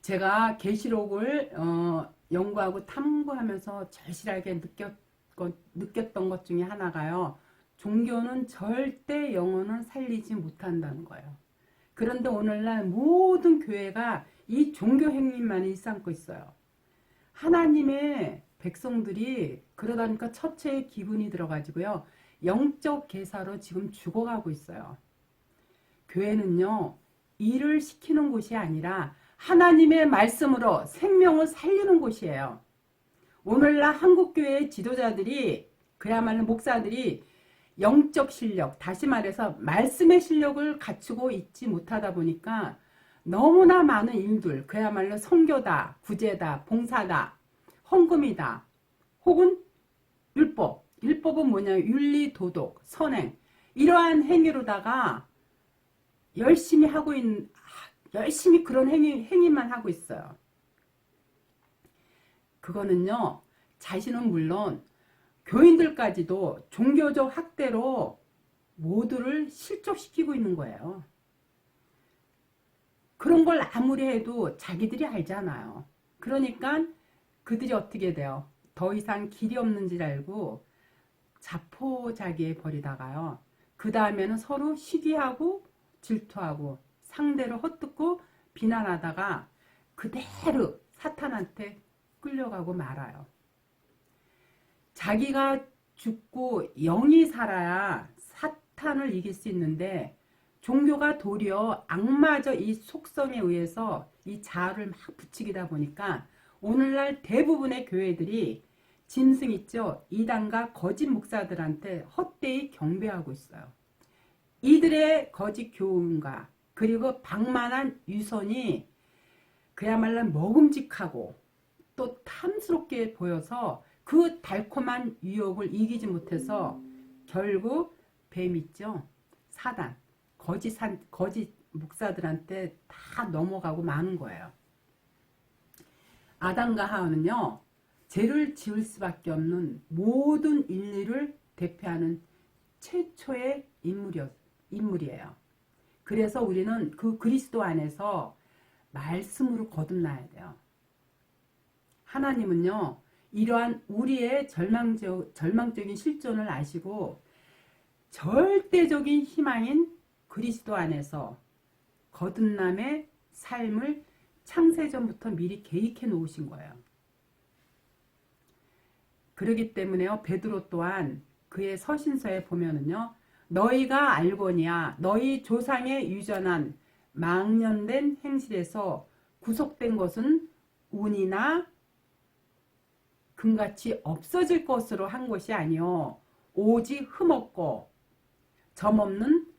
제가 계시록을 연구하고 탐구하면서 절실하게 느꼈던 것 중에 하나가요. 종교는 절대 영혼을 살리지 못한다는 거예요. 그런데 오늘날 모든 교회가 이 종교 행위만 일삼고 있어요. 하나님의 백성들이 그러다 보니까 처처의 기분이 들어가지고요. 영적 괴사로 지금 죽어가고 있어요. 교회는요. 일을 시키는 곳이 아니라 하나님의 말씀으로 생명을 살리는 곳이에요. 오늘날 한국교회의 지도자들이 그야말로 목사들이 영적 실력, 다시 말해서 말씀의 실력을 갖추고 있지 못하다 보니까 너무나 많은 일들, 그야말로 선교다, 구제다, 봉사다, 헌금이다, 혹은 율법. 율법은 뭐냐? 윤리, 도덕, 선행. 이러한 행위로다가 열심히 그런 행위만 하고 있어요. 그거는요, 자신은 물론 교인들까지도 종교적 학대로 모두를 실족시키고 있는 거예요. 그런 걸 아무리 해도 자기들이 알잖아요. 그러니까 그들이 어떻게 돼요? 더 이상 길이 없는 줄 알고 자포자기해 버리다가요. 그 다음에는 서로 시기하고 질투하고 상대를 헛듣고 비난하다가 그대로 사탄한테 끌려가고 말아요. 자기가 죽고 영이 살아야 사탄을 이길 수 있는데 종교가 도리어 악마적 이 속성에 의해서 이 자아를 막 부추기다 보니까 오늘날 대부분의 교회들이 짐승 있죠? 이단과 거짓 목사들한테 헛되이 경배하고 있어요. 이들의 거짓 교훈과 그리고 방만한 유선이 그야말로 먹음직하고 또 탐스럽게 보여서 그 달콤한 유혹을 이기지 못해서 결국 뱀 있죠? 사단, 거짓 목사들한테 다 넘어가고 마는 거예요. 아담과 하와는요. 죄를 지을 수밖에 없는 모든 인류를 대표하는 최초의 인물이에요. 그래서 우리는 그 그리스도 안에서 말씀으로 거듭나야 돼요. 하나님은요. 이러한 우리의 절망적인 실존을 아시고 절대적인 희망인 그리스도 안에서 거듭남의 삶을 창세전부터 미리 계획해 놓으신 거예요. 그렇기 때문에요. 베드로 또한 그의 서신서에 보면은요. 너희가 알거니와 너희 조상의 유전한 망년된 행실에서 구속된 것은 운이나 금같이 없어질 것으로 한 것이 아니요 오직 흠없고 점없는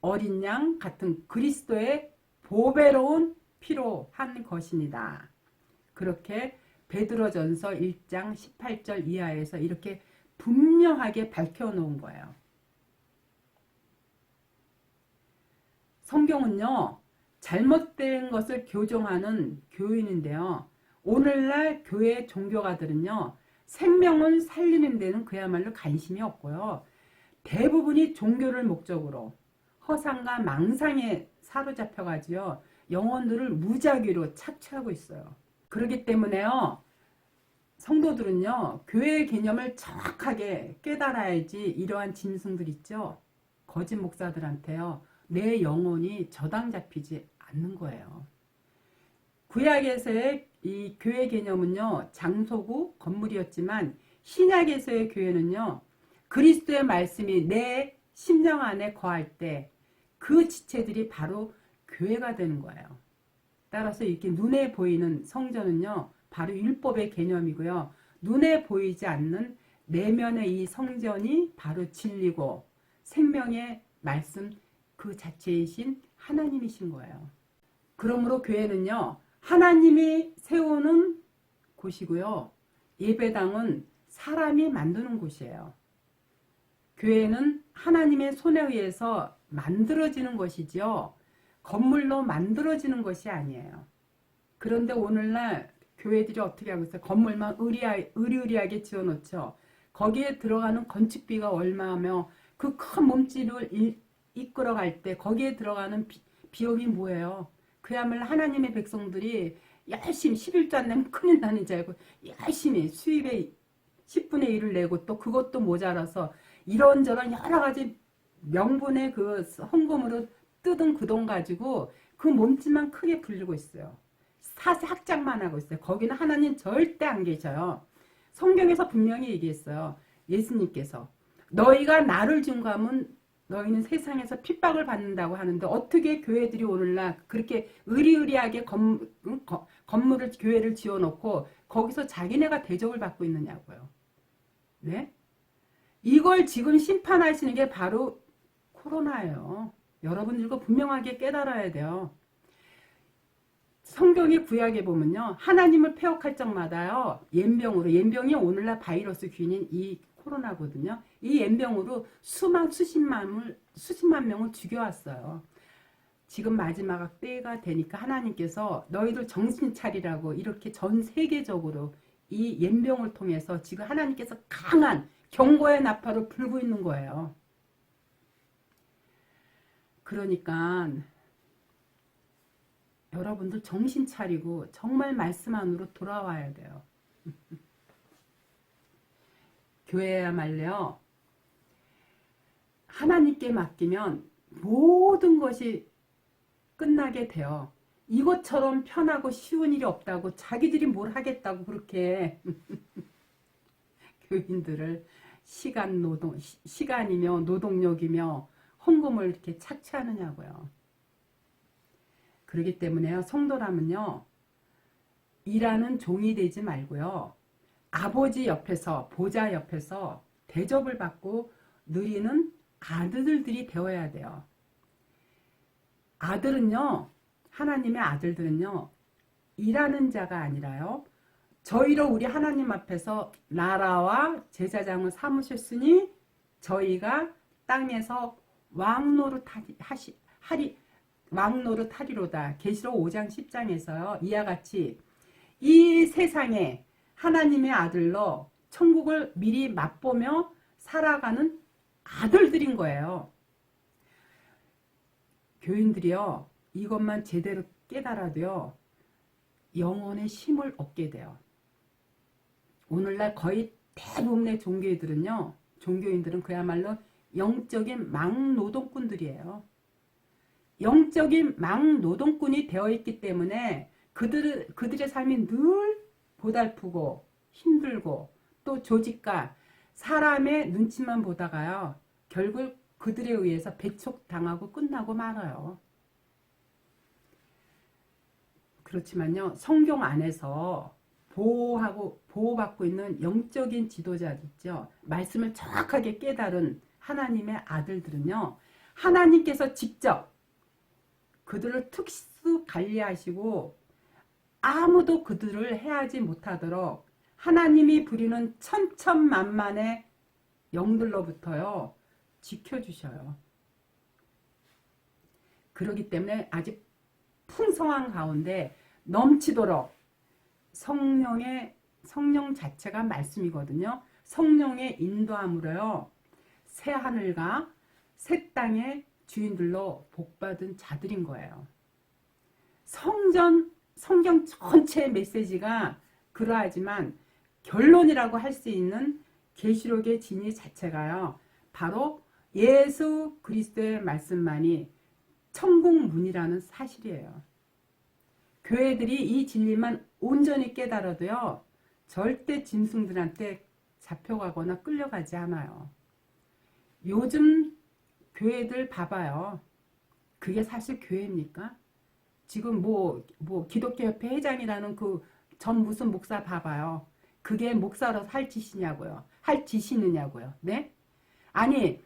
어린 양 같은 그리스도의 보배로운 피로 한 것입니다. 그렇게 베드로전서 1장 18절 이하에서 이렇게 분명하게 밝혀놓은 거예요. 성경은요. 잘못된 것을 교정하는 교인인데요. 오늘날 교회 종교가들은요. 생명을 살리는 데는 그야말로 관심이 없고요. 대부분이 종교를 목적으로 허상과 망상에 사로잡혀가지고 영혼들을 무작위로 착취하고 있어요. 그렇기 때문에요. 성도들은요. 교회의 개념을 정확하게 깨달아야지 이러한 짐승들 있죠. 거짓 목사들한테요. 내 영혼이 저당 잡히지 않는 거예요. 구약에서의 이 교회 개념은요. 장소고 건물이었지만 신약에서의 교회는요. 그리스도의 말씀이 내 심령 안에 거할 때 그 지체들이 바로 교회가 되는 거예요. 따라서 이렇게 눈에 보이는 성전은요. 바로 율법의 개념이고요. 눈에 보이지 않는 내면의 이 성전이 바로 진리고 생명의 말씀 그 자체이신 하나님이신 거예요. 그러므로 교회는요. 하나님이 세우는 곳이고요. 예배당은 사람이 만드는 곳이에요. 교회는 하나님의 손에 의해서 만들어지는 것이죠. 건물로 만들어지는 것이 아니에요. 그런데 오늘날 교회들이 어떻게 하고 있어요? 건물만 의리의리하게 지어놓죠. 거기에 들어가는 건축비가 얼마며 그 큰 몸집을 이끌어갈 때 거기에 들어가는 비용이 뭐예요? 그야말로 하나님의 백성들이 열심히 11조 안 내면 큰일 나는 줄 알고 열심히 수입의 10분의 1을 내고 또 그것도 모자라서 이런저런 여러 가지 명분의 그 헌금으로 뜯은 그 돈 가지고 그 몸집만 크게 불리고 있어요. 사세 학장만 하고 있어요. 거기는 하나님 절대 안 계셔요. 성경에서 분명히 얘기했어요. 예수님께서 너희가 나를 증거하면 너희는 세상에서 핍박을 받는다고 하는데 어떻게 교회들이 오늘날 그렇게 의리의리하게 건물을 교회를 지어놓고 거기서 자기네가 대접을 받고 있느냐고요. 네? 이걸 지금 심판하시는 게 바로 코로나예요. 여러분들 이거 분명하게 깨달아야 돼요. 성경의 구약에 보면요. 하나님을 폐역할 적마다요. 옌병이 오늘날 바이러스 균인 이 코로나거든요. 이 옌병으로 수십만 명을 죽여왔어요. 지금 마지막 때가 되니까 하나님께서 너희들 정신 차리라고 이렇게 전 세계적으로 이 옌병을 통해서 지금 하나님께서 강한 경고의 나팔을 불고 있는 거예요. 그러니까 여러분들 정신 차리고 정말 말씀 안으로 돌아와야 돼요. 교회야말요. 하나님께 맡기면 모든 것이 끝나게 돼요. 이것처럼 편하고 쉬운 일이 없다고 자기들이 뭘 하겠다고 그렇게 교인들을 시간이며 노동력이며 헌금을 이렇게 착취하느냐고요. 그렇기 때문에요. 성도라면요. 일하는 종이 되지 말고요. 아버지 옆에서 보좌 옆에서 대접을 받고 누리는 아들들이 되어야 돼요. 아들은요. 하나님의 아들들은요. 일하는 자가 아니라요. 저희로 우리 하나님 앞에서 나라와 제사장을 삼으셨으니 저희가 땅에서 왕노릇하리로다. 계시록 5장 10장에서요. 이와 같이 이 세상에 하나님의 아들로 천국을 미리 맛보며 살아가는 아들들인 거예요. 교인들이요. 이것만 제대로 깨달아도요. 영혼의 힘을 얻게 돼요. 오늘날 거의 대부분의 종교인들은 그야말로 영적인 막노동꾼들이에요. 영적인 막노동꾼이 되어 있기 때문에 그들의 삶이 늘 고달프고 힘들고 또 조직과 사람의 눈치만 보다가요. 결국 그들에 의해서 배척당하고 끝나고 말아요. 그렇지만요. 성경 안에서 보호받고 있는 영적인 지도자들 있죠. 말씀을 정확하게 깨달은 하나님의 아들들은요. 하나님께서 직접 그들을 특수 관리하시고 아무도 그들을 해하지 못하도록 하나님이 부리는 천천만만의 영들로부터요. 지켜주셔요. 그렇기 때문에 아직 풍성한 가운데 넘치도록 성령 자체가 말씀이거든요. 성령의 인도함으로요. 새 하늘과 새 땅의 주인들로 복받은 자들인 거예요. 성경 전체의 메시지가 그러하지만 결론이라고 할 수 있는 계시록의 진리 자체가요. 바로 예수 그리스도의 말씀만이 천국문이라는 사실이에요. 교회들이 이 진리만 온전히 깨달아도요. 절대 짐승들한테 잡혀가거나 끌려가지 않아요. 요즘 교회들 봐봐요. 그게 사실 교회입니까? 지금 기독교협회 회장이라는 그 전 무슨 목사 봐봐요. 그게 목사로서 할 짓이냐고요. 할 짓이느냐고요. 네? 아니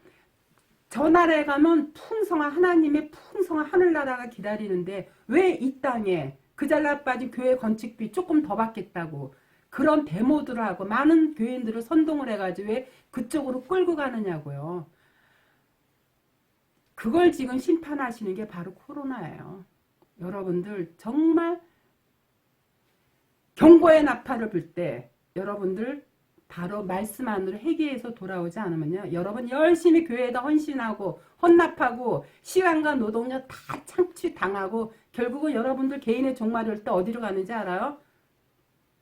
저 나라에 가면 하나님의 풍성한 하늘나라가 기다리는데 왜 이 땅에 그 잘나 빠진 교회 건축비 조금 더 받겠다고 그런 데모들을 하고 많은 교인들을 선동을 해가지고 왜 그쪽으로 끌고 가느냐고요. 그걸 지금 심판하시는 게 바로 코로나예요. 여러분들 정말 경고의 나팔을 불 때 여러분들 바로 말씀 안으로 회개해서 돌아오지 않으면요. 여러분 열심히 교회에다 헌신하고 헌납하고 시간과 노동력 다 창취당하고 결국은 여러분들 개인의 종말일 때 어디로 가는지 알아요?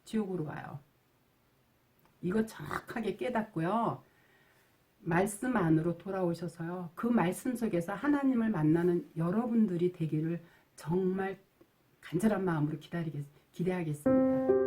지옥으로 가요. 이거 정확하게 깨닫고요. 말씀 안으로 돌아오셔서요. 그 말씀 속에서 하나님을 만나는 여러분들이 되기를 정말 간절한 마음으로 기대하겠습니다.